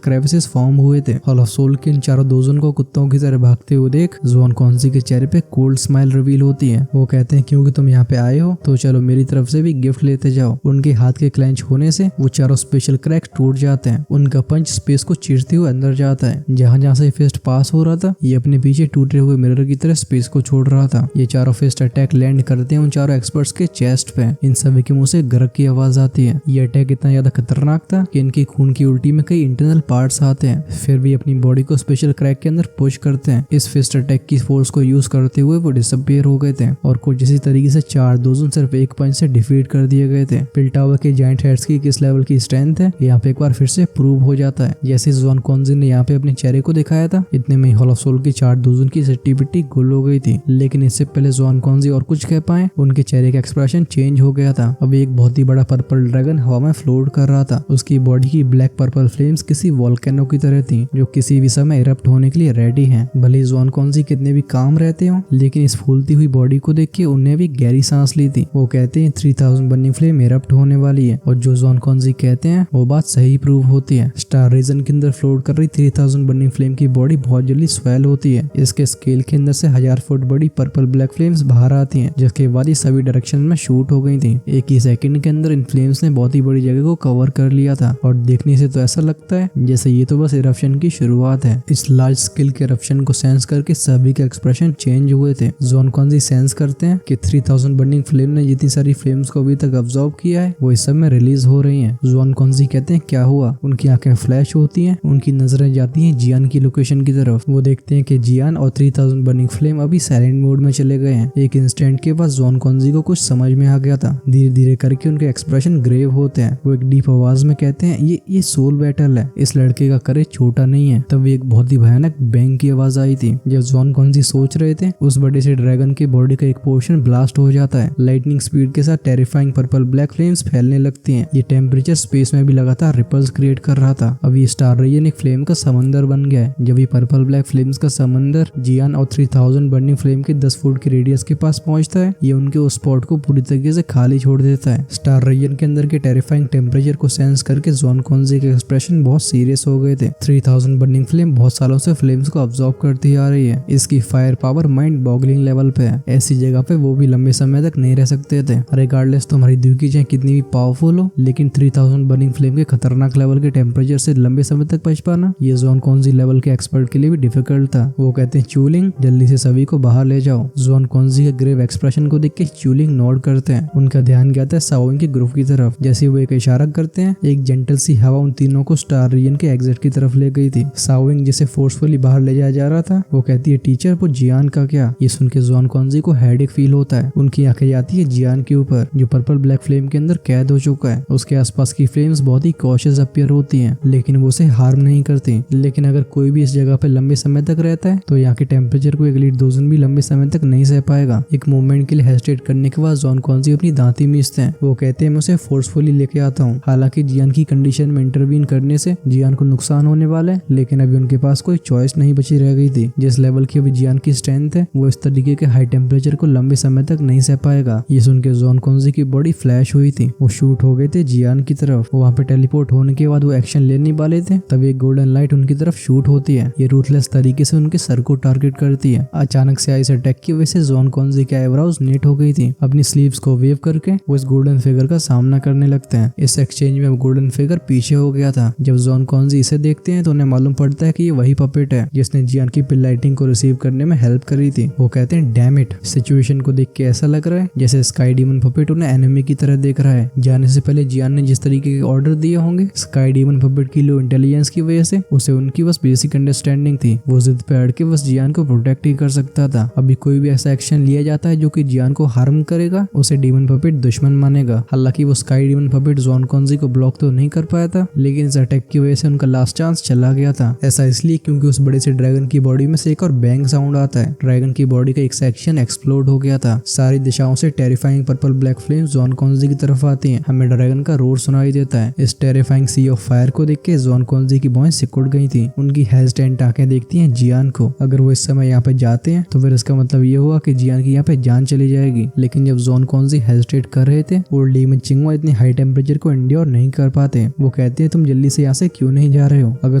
क्रेविसेस फॉर्म हुए थे। हॉल ऑफ सोल के इन चारों दोजन को कुत्तों की तरह भागते हुए देख जॉन कॉन्जी के चेहरे पे कोल्ड स्माइल रिवील होती है। वो कहते हैं क्योंकि तुम यहाँ पे आए हो तो चलो मेरी तरफ से भी गिफ्ट लेते जाओ। उनके हाथ के क्लेंच होने से वो चारों स्पेशल क्रैक्स टूट जाते हैं। उनका पंच स्पेस को चीरते हुए अंदर जाता है। जहाँ से फिस्ट पास हो रहा था ये अपने पीछे टूटे हुए मिरर की तरह स्पेस को छोड़ रहा था। ये चारों फिस्ट अटैक लैंड करते हैं उन चारों एक्सपर्ट्स के चेस्ट पे। इन सभी के मुंह से गरक की आवाज आती है। ये अटैक इतना ज्यादा खतरनाक था कि इनके खून की उल्टी में कई इंटरनल पार्ट्स आते हैं। फिर भी अपनी बॉडी को स्पेशल क्रैक के अंदर पुश करते हैं। इस फिस्ट अटैक की फोर्स को यूज करते हुए वो डिसअपीयर हो गए थे और कुछ इसी तरीके से चार दोजन सिर्फ एक पंच से डिफीट कर दिए गए थे। पिल टावर के जायंट हेड्स की किस लेवल की स्ट्रेंथ है यहाँ पे एक बार फिर से प्रूव हो जाता है। जैसे जॉन कॉन्जी ने यहाँ पे अपने चेहरे को दिखाया था इतने में हॉल ऑफ सोल की चार दोजन की सिट्टी पिट्टी गुल हो गई थी। लेकिन इससे पहले जॉन कॉन्जी और कुछ कह पाए उनके चेहरे का एक्सप्रेशन चेंज हो गया था। अब एक बहुत ही बड़ा पर्पल ड्रैगन हवा में फ्लोट कर रहा था। उसकी बॉडी की ब्लैक पर्पल फ्लेम्स किसी वोल्केनो की तरह थी जो किसी भी समय इरप्ट होने के लिए रेडी हैं। भले जॉन कॉन्जी कितने भी काम रहते हो लेकिन इस फूलती हुई बॉडी को देख के उन्हें भी गहरी सांस ली थी। वो कहते हैं 3000 बर्निंग फ्लेम इरप्ट होने वाली है और जो जॉन कॉन्जी कहते हैं वो बात सही प्रूव होती है। स्टार रीजन के अंदर फ्लोट कर रही 3000 बर्निंग फ्लेम की बॉडी बहुत जल्दी स्वेल होती है। इसके स्केल के अंदर से 1000 फुट बड़ी पर्पल ब्लैक फ्लेम्स बाहर आती हैं जिसके बाद ये सभी डायरेक्शन में शूट हो गई थी। एक ही सेकंड के अंदर इन फ्लेम्स ने बहुत ही बड़ी जगह को कवर कर लिया था और देखने से तो ऐसा लगता है जैसे ये तो बस इरप्शन की शुरुआत है। इस लार्ज स्केल के इरप्शन को सेंस करके सभी के एक्सप्रेशन चेंज हुए थे। जॉन कॉन्जी सेंस करते हैं कि 3000 बर्निंग फ्लेम ने जितनी सारी फ्लेम्स को अभी तक ऑब्जर्व किया है वो इस समय रिलीज हो रही हैं। जॉन कॉन्जी कहते हैं क्या हुआ। उनकी आंखें फ्लैश होती हैं। उनकी नजरें जाती हैं जियान की लोकेशन की तरफ। वो देखते हैं कि जियान और 3000 बर्निंग फ्लेम अभी साइलेंट मोड में चले गए हैं। एक इंस्टेंट के बाद जॉन कॉन्जी को कुछ समझ में आ गया था। धीरे धीरे करके उनके एक्सप्रेशन ग्रेव होते हैं। वो एक डीप आवाज में कहते हैं ये सोल बैटल है। इस लड़के का करेज छोटा नहीं है। तब एक बहुत ही भयानक बैंग की आवाज आई थी। जब जॉन कॉन्जी सोच रहे थे उस बड़े से ड्रैगन की बॉडी का एक पोर्शन ब्लास्ट हो जाता है। लाइटनिंग स्पीड के साथ टेरिफाइंग पर्पल ब्लैक फ्लेम्स फैलने लगती हैं। ये टेम्परेचर स्पेस में भी लगातार रिपल्स क्रिएट कर रहा था। अब ये स्टार रीजन एक फ्लेम का समंदर बन गया है। जब ये पर्पल ब्लैक फ्लेम्स का समंदर जियान और 3000 बर्निंग फ्लेम के 10 फुट की रेडियस के पास पहुंचता है ये उनके उस स्पॉट को पूरी तरीके से खाली छोड़ देता है। स्टार रीजन के अंदर के टेरिफाइंग टेम्परेचर को सेंस करके जॉन कॉन्जी के एक्सप्रेशन बहुत सीरियस हो गए थे। 3000 बर्निंग फ्लेम बहुत सालों से फ्लेम्स को अब्सॉर्ब करती आ रही है। इसकी fire power mind boggling level पे है। ऐसी जगह पे वो भी लंबे समय तक नहीं रह सकते थे। रिगार्डलेस तुम्हारी दुखी चाहे कितनी भी पावरफुल हो लेकिन 3000 बर्निंग फ्लेम के खतरनाक लेवल के टेम्परेचर से लंबे समय तक बच पाना ये जॉन कॉन्जी लेवल के एक्सपर्ट के लिए भी डिफिकल्ट था। वो कहते हैं चूलिंग जल्दी से सभी को बाहर ले जाओ। जॉन कॉन्जी के ग्रेव एक्सप्रेशन को देख के चूलिंग नोट करते हैं। उनका ध्यान जाता है साओइंग के ग्रुप की तरफ। जैसे वो एक इशारा करते हैं एक जेंटल सी हवा उन तीनों को स्टार रीजन के एग्जिट की तरफ ले गई थी। साओइंग जिसे फोर्सफुली बाहर ले जाया जा रहा था वो कहती है टीचर वो जियान का क्या। ये सुन के जॉन कॉन्जी को हेडेक फील होता है। उनकी आंखें जाती है जियान के ऊपर जो पर्पल ब्लैक फ्लेम के अंदर कैद हो चुका है। उसके आसपास की फ्लेम्स बहुत ही कॉशियस अपीयर होती हैं लेकिन वो उसे हार्म नहीं करती। लेकिन अगर कोई भी इस जगह पे लंबे समय तक रहता है तो यहाँ के टेम्परेचर को एक लीड दोजन भी लंबे समय तक नहीं सह पाएगा। एक मोमेंट के लिए हेजिटेट करने के बाद जॉन कॉन्जी अपनी दांती मीचते हैं। वो कहते हैं मैं उसे फोर्सफुली लेके आता हूँ। हालांकि जियान की कंडीशन में इंटरवीन करने से जियान को नुकसान होने वाला है लेकिन अभी उनके पास कोई चॉइस नहीं बची रह गई थी। जिस लेवल की अभी जियान की स्ट्रेंथ है वो इस तरीके के हाई टेम्परेचर को लंबे समय तक नहीं सह पाएगा। ये सुन के जॉन कॉन्जी की बॉडी फ्लैश हुई थी। वो शूट हो गए थे जियान की तरफ। वहाँ पे टेलीपोर्ट होने के बाद वो एक्शन लेने वाले थे तब एक गोल्डन लाइट उनकी तरफ शूट होती है। ये रूथलेस तरीके से उनके सर को टारगेट करती है। अचानक से इस अटैक की वजह से जॉन कॉन्जी के आईब्रोज नेट हो गई थी। अपनी स्लीव्स को वेव करके वो इस गोल्डन फिगर का सामना करने लगते हैं। इस एक्सचेंज में गोल्डन फिगर पीछे हो गया था। जब जॉन कॉन्जी इसे देखते हैं तो उन्हें मालूम पड़ता है कि ये वही पपेट है जिसने जियान की पिल लाइटिंग को रिसीव करने में हेल्प करी थी। वो कहते हैं डैम इट। सिचुएशन को देख के ऐसा लग रहा है जैसे स्काई डीमन पपेट उन्हें एनिमी की तरह देख रहा है। जाने से पहले जियान ने जिस तरीके के ऑर्डर दिए होंगे स्काई डीमन पपेट की लो इंटेलिजेंस की वजह से उसे उनकी बस बेसिक अंडरस्टैंडिंग थी। वो जिद पे अड़ के बस जियान को प्रोटेक्ट ही कर सकता था। अभी कोई भी ऐसा एक्शन लिया जाता है जो कि जियान को हार्म करेगा उसे डीमन पपेट दुश्मन मानेगा। हालांकि वो स्काई डीमन पपेट जॉन कॉन्जी को ब्लॉक तो नहीं कर पाया था लेकिन इस अटैक की वजह से उनका लास्ट चांस चला गया था। ऐसा इसलिए क्योंकि उस बड़े से ड्रैगन की बॉडी में से एक और बैंग साउंड आता है। ड्रैगन की बॉडी का एक सेक्शन एक्सप्लोड हो गया था। सारी दिशाओं से terrifying purple black flame John कॉन्जी की तरफ आती हैं। हमें ड्रैगन का रोर सुनाई देता है। इस टेरिफाइंग सी ऑफ फायर को देख के जॉन कॉन्जी की भौहें सिकुड़ गई थी। उनकी हेजिटेंट आंखें देखती हैं जियान को। अगर वो इस समय यहाँ पे जाते हैं तो फिर इसका मतलब ये हुआ कि जियान की यहाँ पे जान चली जाएगी। लेकिन जब जॉन कॉन्जी हेजिटेट कर रहे थे और डीमन चिंगवा इतनी हाई टेम्परेचर को एंड्योर नहीं कर पाते, वो कहते हैं तुम जल्दी से यहाँ से क्यों नहीं जा रहे हो, अगर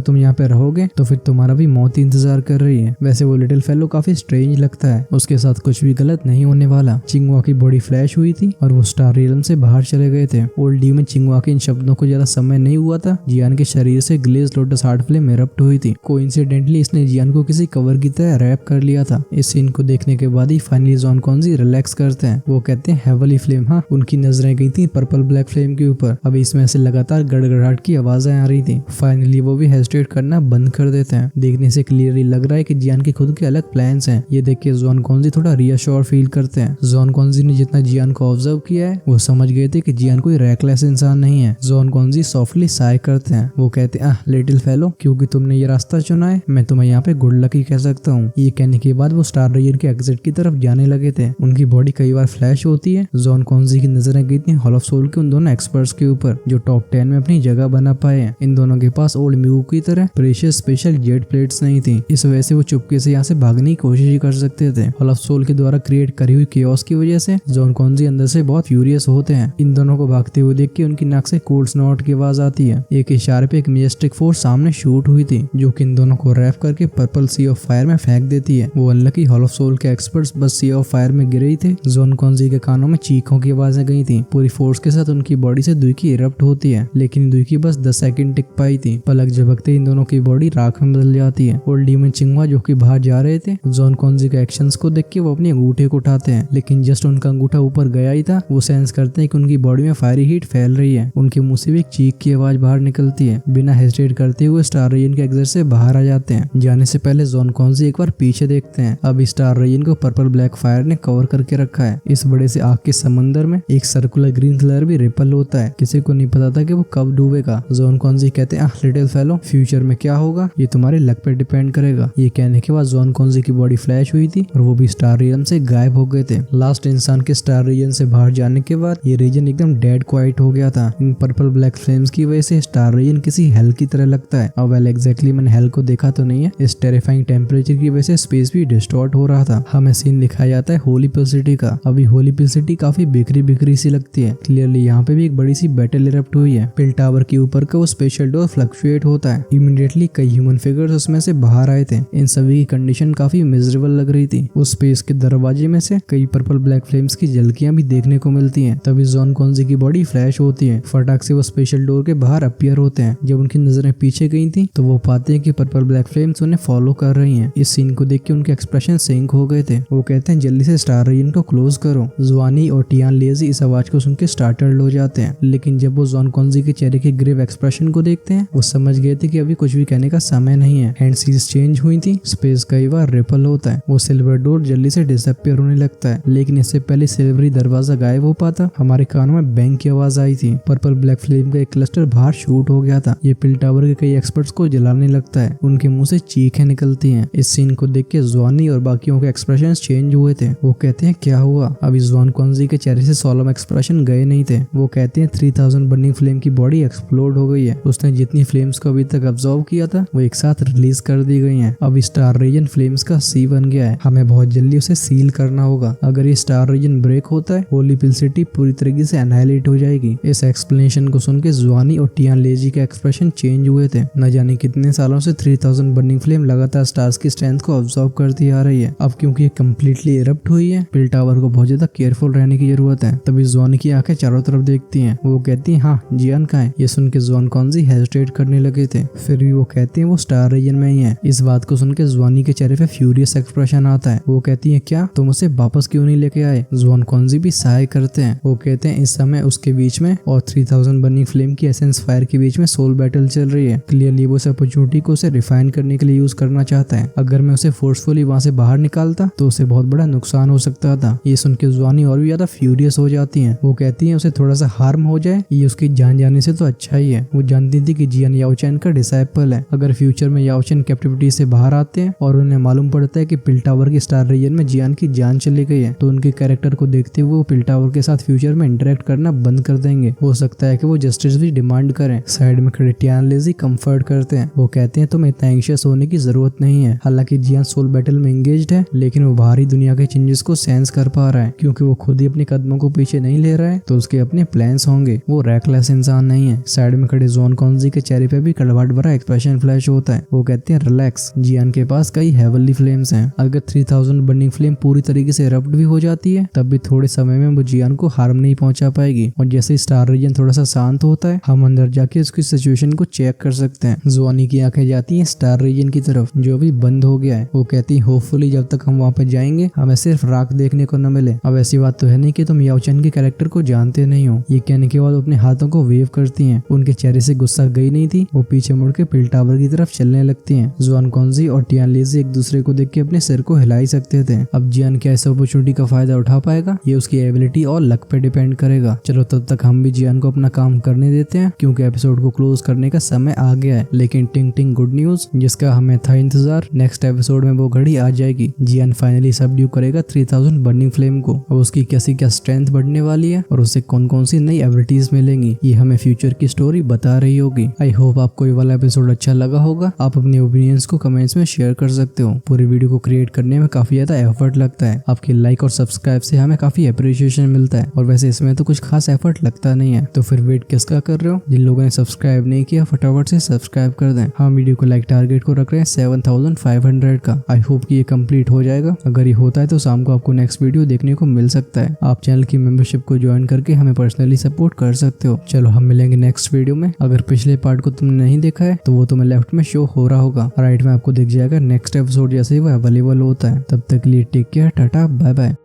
तुम यहाँ पे रहोगे तो फिर तुम्हारा भी मौत ही इंतजार कर रही है। वैसे वो लिटिल फेलो काफी स्ट्रेंज लगता है, उसके साथ कुछ भी गलत नहीं होने वाला। चिंगवा की बॉडी फ्लैश हुई थी और वो स्टार रियलम से बाहर चले गए थे। ओल्ड डीमन चिंगवा के इन शब्दों को ज्यादा समय नहीं हुआ था, जियान के शरीर से glaze lotus heart flame erupt हुई थी। कोइंसिडेंटली इसने जियान को किसी कवर की तरह रैप कर लिया था। इस सीन को देखने के बाद ही फाइनली जॉन कॉन्जी रिलैक्स करते हैं। वो कहते हैं हेवली फ्लेम। हाँ, उनकी नजरें गई थी पर्पल ब्लैक फ्लेम के ऊपर। अब इसमें से लगातार गड़गड़ाहट की आवाजें आ रही थी। फाइनली वो भी हेजिटेट करना बंद कर देते हैं। देखने से क्लियरली लग रहा है कि जियान के खुद के अलग प्लान्स हैं। ये देख के जॉन कॉन्जी थोड़ा रियश्योर फील करते हैं। जॉन कॉन्जी ने जितना जियान को ऑब्जर्व किया है वो समझ गए थे कि जियान कोई रैकलेस इंसान नहीं है। जॉन कॉन्जी सॉफ्टली साय करते हैं। वो कहते हैं लिटिल फेलो, क्योंकि तुमने ये रास्ता चुना है मैं तुम्हें यहाँ पे गुड लकी कह सकता हूँ। ये कहने के बाद वो स्टार रीजन के एग्जिट की तरफ जाने लगे थे। उनकी बॉडी कई बार फ्लैश होती है। जॉन कॉन्जी की नजरें गई थी हॉल ऑफ सोल के उन दोनों एक्सपर्ट्स के ऊपर जो टॉप 10 में अपनी जगह बना पाए हैं। इन दोनों के पास ओल्ड म्यू की तरह प्रेशियस स्पेशल जेट प्लेट्स नहीं थी, इस वजह से वो चुपके से यहाँ से भागने की कोशिश ही कर सकते थे। हॉल ऑफ सोल के द्वारा क्रिएट करी हुई केओस की वजह से जॉन कॉन्जी अंदर से बहुत फ्यूरियस होते हैं। इन दोनों को भागते हुए देख के उनकी नाक से कोल्ड स्नॉट की आवाज आती है। एक इशारे पे एक मेजेस्टिक फोर्स सामने शूट हुई थी जो कि इन दोनों को रैप करके पर्पल सी ऑफ फायर में फेंक देती है। वो अनलकी हॉल ऑफ सोल के एक्सपर्ट्स बस सी ऑफ फायर में गिरे ही थे। जॉन कॉन्जी के कानों में चीखों की आवाजें गई थी। पूरी फोर्स के साथ उनकी बॉडी से दुई इरप्ट होती है, लेकिन दुई की बस 10 सेकंड टिक पाई थी। पलक झपकते इन दोनों की बॉडी राख में बदल जाती है। और डीमन चिंगवा जो कि बाहर जा रहे थे, जॉन कॉन्जी के एक्शंस को देख के वो अपने अंगूठे को उठाते हैं, लेकिन जस्ट उनका अंगूठा ऊपर गया ही था वो सेंस करते हैं कि उनकी बॉडी में फायरी हीट फैल रही है। उनके मुंह से भी एक चीख की आवाज बाहर निकलती है। बिना हेजिटेट करते हुए स्टार रीजन के एग्जिट से बाहर आ जाते हैं। जाने से पहले जॉन कॉन्जी एक बार पीछे देखते हैं। अब स्टार रीजन को पर्पल ब्लैक फायर ने कवर करके रखा है। इस बड़े से आग के समंदर में एक सर्कुलर ग्रीन कलर भी रिपल होता है। किसी को नहीं पता था कि वो कब डूबेगा। जॉन कॉन्जी कहते हैं लिटिल फेलो, फ्यूचर में क्या होगा ये तुम्हारे लक पे डिपेंड करेगा। ये कहने के बाद जॉन कॉन्जी की बॉडी फ्लैश हुई थी और वो भी स्टार रीजन से गायब हो गए थे। लास्ट इंसान के स्टार रीजन से बाहर जाने के बाद ये रीजन एकदम डेड क्वाइट हो गया था। इन पर्पल ब्लैक फ्लेम्स की वजह से स्टार रीजन किसी हेल की तरह लगता है। अब वेल एग्जैक्टली मैंने हेल को देखा तो नहीं है। इस टेरिफाइंग टेम्परेचर की वजह से स्पेस भी डिस्टॉर्ट हो रहा था। हमें सीन दिखाया जाता है होली पिल सिटी का। अभी होली पिल सिटी काफी बिखरी बिखरी सी लगती है। क्लियरली यहाँ पे भी एक बड़ी सी बैटल इरप्ट हुई है। पिल टावर के ऊपर का वो स्पेशल डोर फ्लक्चुएट होता है। इमीडिएटली कई ह्यूमन फिगर्स उसमें से बाहर आए थे। इन सभी की कंडीशन काफी मिजरेबल लग रही थी। उस स्पेस के दरवाजे में से कई पर्पल ब्लैक फ्लेम्स की झलकियां भी देखने को मिलती हैं। तभी जॉन कॉन्जी की बॉडी फ्लैश होती है। फटाक से वो स्पेशल डोर के बाहर अपीयर होते हैं। जब उनकी नजरें पीछे गई थी तो वो पाते हैं कि पर्पल ब्लैक फ्लेम्स उन्हें फॉलो कर रही हैं। इस सीन को देख के उनके एक्सप्रेशन सिंक हो गए थे। वो कहते हैं जल्दी से स्टार रीजन को क्लोज करो। जुआनी और टियान लेजी इस आवाज को सुन के स्टार्टल्ड हो जाते हैं, लेकिन जब वो जॉन कॉन्जी के चेहरे के ग्रेव एक्सप्रेशन को देखते हैं वो समझ गए थे कि अभी कुछ भी कहने का समय नहीं है। हैंड सीज चेंज हुई थी। स्पेस कई बार रिपल होता है। वो सिल्वर डोर जल्दी से डिसअपियर होने लगता है, लेकिन इससे पहले सिल्वरी दरवाजा गायब हो पाता हमारे कानों में बैंग की आवाज आई थी। पर्पल ब्लैक फ्लेम का एक क्लस्टर बाहर शूट हो गया था। ये पिल टावर के कई एक्सपर्ट्स को जलाने लगता है। उनके मुंह से चीखें निकलती हैं। इस सीन को देख के जुआनी और बाकियों के एक्सप्रेशन चेंज हुए थे। वो कहते हैं क्या हुआ। अभी जॉन कॉन्जी के चेहरे से सोलम एक्सप्रेशन गए नहीं थे। वो कहते हैं 3000 बर्निंग फ्लेम की बॉडी एक्सप्लोड हो गई है। उसने जितनी फ्लेम्स को अभी तक अब्सॉर्ब किया था वो एक साथ रिलीज कर दी गई हैं। अब स्टार रीजन फ्लेम्स का सी बन गया है। हमें बहुत जल्दी उसे सील करना होगा। अगर ये स्टार रीजन ब्रेक होता है होली पिल सिटी पूरी तरीके से एनाइलेट हो जाएगी। इस एक्सप्लेनेशन को सुन के जुआनी और टियान लेजी के एक्सप्रेशन चेंज हुए थे। न जाने कितने सालों से 3000 बर्निंग फ्लेम लगातार स्टार्स की स्ट्रेंथ को अब्सॉर्ब करती आ रही है। अब क्योंकि ये कम्प्लीटली इरप्ट हुई है पिल टावर को बहुत ज्यादा केयरफुल रहने की जरूरत है। तभी जुआनी की आंखें चारों तरफ देखती हैं। वो कहती है हाँ जियान कहाँ है। ये सुन के जॉन कॉन्जी हेजिटेट करने लगे थे, फिर भी वो कहते हैं वो स्टार रीजन में ही है। इस बात को सुन के जुआनी के चेहरे पे फ्यूरियस एक्सप्रेशन आता है। वो कहती है क्या तुम उसे वापस क्यों नहीं लेके आए। जॉन कॉन्जी भी सहाय करते हैं। वो कहते हैं इस समय उसके बीच में और 3000 बर्निंग फ्लेम की एसेंस फायर के बीच में सोल बैटल चल रही है। क्लियरली वो इस अपॉर्चुनिटी को उसे रिफाइन करने के लिए यूज करना चाहता है। अगर मैं उसे फोर्सफुली वहां से बाहर निकालता तो उसे बहुत बड़ा नुकसान हो सकता था। ये सुन के जुआनी और भी ज्यादा फ्यूरियस हो जाती है। वो कहती है उसे थोड़ा सा हार्म हो जाए ये उसकी जान जाने से तो अच्छा ही है। वो जानती थी कि जियान याओचैन का डिसाइपल है। अगर फ्यूचर में याओचैन कैप्टिविटी से बाहर आते हैं और उन्हें मालूम पड़ता है कि पिल टावर की स्टार रीजन में जियान की जान चली गई है तो उनके कैरेक्टर को देखते हुए वो पिल टावर के साथ फ्यूचर में इंटरेक्ट करना बंद कर देंगे। हो सकता है कि वो जस्टिस भी डिमांड करें। साइड में खड़े टियान लेजी कंफर्ट करते हैं। वो कहते हैं तुम्हें इतना एंशियस होने की जरूरत नहीं है। हालांकि जियान सोल बैटल में एंगेज्ड है लेकिन लेकिन वो बाहरी दुनिया के चेंजेस को सेंस कर पा रहा है क्योंकि वो खुद ही अपने कदमों को पीछे नहीं ले रहा है तो उसके अपने प्लान्स होंगे। वो रैकलेस इंसान नहीं है। साइड में खड़े जॉन कॉन्जी के चेहरे पे भी कड़वाहट भरा एक्सप्रेशन फ्लैश होता है। वो कहते हैं रिलैक्स, जियान के पास कई हेवनली फ्लेम्स हैं। अगर 3000 बर्निंग फ्लेम पूरी तरीके से इरप्ट भी हो जाती है तब भी थोड़े समय में वो जियान को हार्म नहीं पहुंचा पाएगी। और जैसे स्टार रीजन थोड़ा सा शांत होता है हम अंदर जाके उसकी सिचुएशन को चेक कर सकते हैं। जोनी की आंखें जाती हैं स्टार रीजन की तरफ जो अभी बंद हो गया है। वो कहती है होपफुली जब तक हम वहाँ पे जाएंगे हमें सिर्फ राख देखने को न मिले। अब ऐसी बात तो है नहीं कि तुम याओचन के कैरेक्टर को जानते नहीं हो। ये कहने के बाद अपने हाथों को वेव करती हैं। उनके चेहरे से गुस्सा गई नहीं थी। वो पीछे मुड़ के पिल टावर की तरफ चलने लगती हैं। जुआन कॉन्जी और टियान लीजी एक दूसरे को देख के अपने सिर को हिला ही सकते थे। अब जियान क्या इस अपॉर्चुनिटी का फायदा उठा पाएगा ये उसकी एबिलिटी और लक पे डिपेंड करेगा। चलो तब तक हम भी जियान को अपना काम करने देते हैं क्योंकि एपिसोड को क्लोज करने का समय आ गया है। लेकिन टिंग टिंग गुड न्यूज जिसका हमें था इंतजार, नेक्स्ट एपिसोड में वो घड़ी आ जाएगी। जियान फाइनली सबड्यू करेगा 3000 बर्निंग फ्लेम को। अब उसकी कैसी क्या स्ट्रेंथ बढ़ने वाली है और उसे कौन कौन सी नई एबिलिटीज मिलेंगी ये हमें फ्यूचर की स्टोरी बता रही होगी। आई होप आपको ये वाला एपिसोड अच्छा लगा होगा। आप अपने ओपिनियंस को कमेंट्स में शेयर कर सकते हो। पूरी वीडियो को क्रिएट करने में काफी ज्यादा एफर्ट लगता है। आपकी लाइक और सब्सक्राइब से हमें काफी अप्रिशिएशन मिलता है और वैसे इसमें तो कुछ खास एफर्ट लगता नहीं है तो फिर वेट किसका कर रहे हो। जिन लोगों ने सब्सक्राइब नहीं किया फटाफट से सब्सक्राइब कर दें। हम वीडियो को लाइक टारगेट को रख रहे हैं 7500 का। आई होप कि ये कंप्लीट हो जाएगा। अगर ये होता है तो शाम को आपको नेक्स्ट वीडियो देखने को मिल सकता है। आप चैनल की मेंबरशिप को ज्वाइन करके हमें पर्सनली सपोर्ट कर सकते हो। चलो हम मिलेंगे नेक्स्ट वीडियो में। अगर पिछले पार्ट को तुमने नहीं देखा है तो वो तुम्हें लेफ्ट में शो हो रहा होगा, राइट में आपको दिख जाएगा नेक्स्ट एपिसोड जैसे ही वो अवेलेबल होता है। तब तक के लिए take care, tata, bye bye.